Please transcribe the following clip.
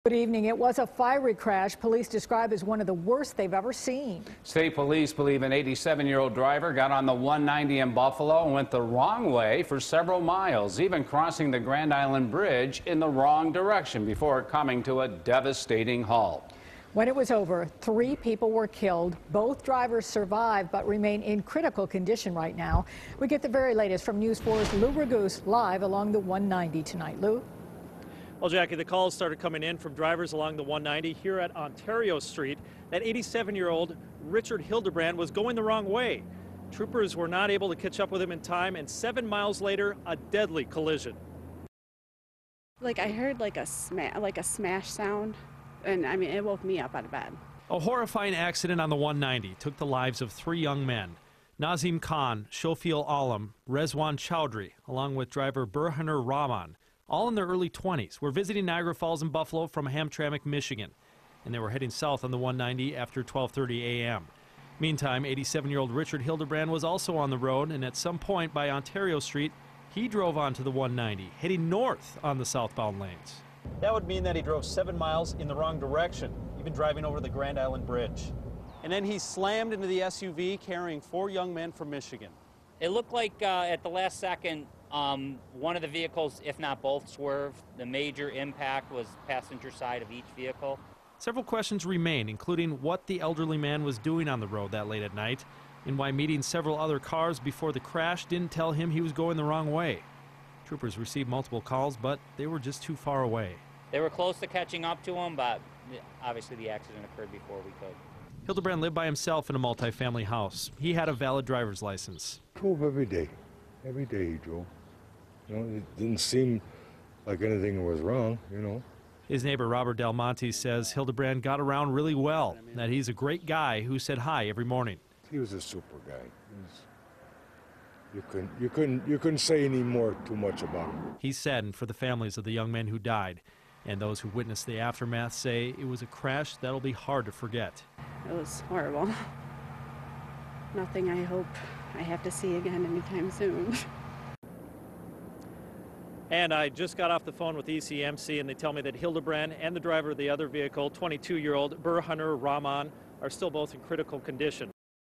Good evening. It was a fiery crash police describe as one of the worst they've ever seen. State police believe an 87-year-old driver got on the 190 in Buffalo and went the wrong way for several miles, even crossing the Grand Island Bridge in the wrong direction before coming to a devastating halt. When it was over, 3 people were killed. Both drivers survived but remain in critical condition right now. We get the very latest from News 4's Lou Ragoose live along the 190 tonight. Lou? Well, Jackie, the calls started coming in from drivers along the 190 here at Ontario Street. That 87-year-old Richard Hildebrand was going the wrong way. Troopers were not able to catch up with him in time, and 7 miles later, a deadly collision. I heard like a smash sound, and I mean, it woke me up out of bed. A horrifying accident on the 190 took the lives of 3 young men. Nazim Khan, Shofiul Alam, Rezwan Chowdhury, along with driver Burhaner Rahman, all in their early 20s, were visiting Niagara Falls and Buffalo from Hamtramck, Michigan, and they were heading south on the 190 after 12:30 a.m. Meantime, 87-year-old Richard Hildebrand was also on the road, and at some point by Ontario Street, he drove onto the 190, heading north on the southbound lanes. That would mean that he drove 7 miles in the wrong direction, even driving over the Grand Island Bridge. And then he slammed into the SUV carrying 4 young men from Michigan. It looked like at the last second, one of the vehicles, if not both, swerved. The major impact was passenger side of each vehicle. Several questions remain, including what the elderly man was doing on the road that late at night, and why meeting several other cars before the crash didn't tell him he was going the wrong way. Troopers received multiple calls, but they were just too far away. They were close to catching up to him, but obviously the accident occurred before we could. Hildebrand lived by himself in a multi-family house. He had a valid driver's license. Drove every day. Every day he drove. You know, it didn't seem like anything was wrong, you know. His neighbor Robert Del Monte says Hildebrand got around really well, that he's a great guy who said hi every morning. He was a super guy. You couldn't say any more too much about him. He's saddened for the families of the young men who died, and those who witnessed the aftermath say it was a crash that'll be hard to forget. It was horrible. Nothing I hope I have to see again anytime soon. And I just got off the phone with ECMC, and they tell me that Hildebrand and the driver of the other vehicle, 22-year-old Burhaner Rahman, are still both in critical condition.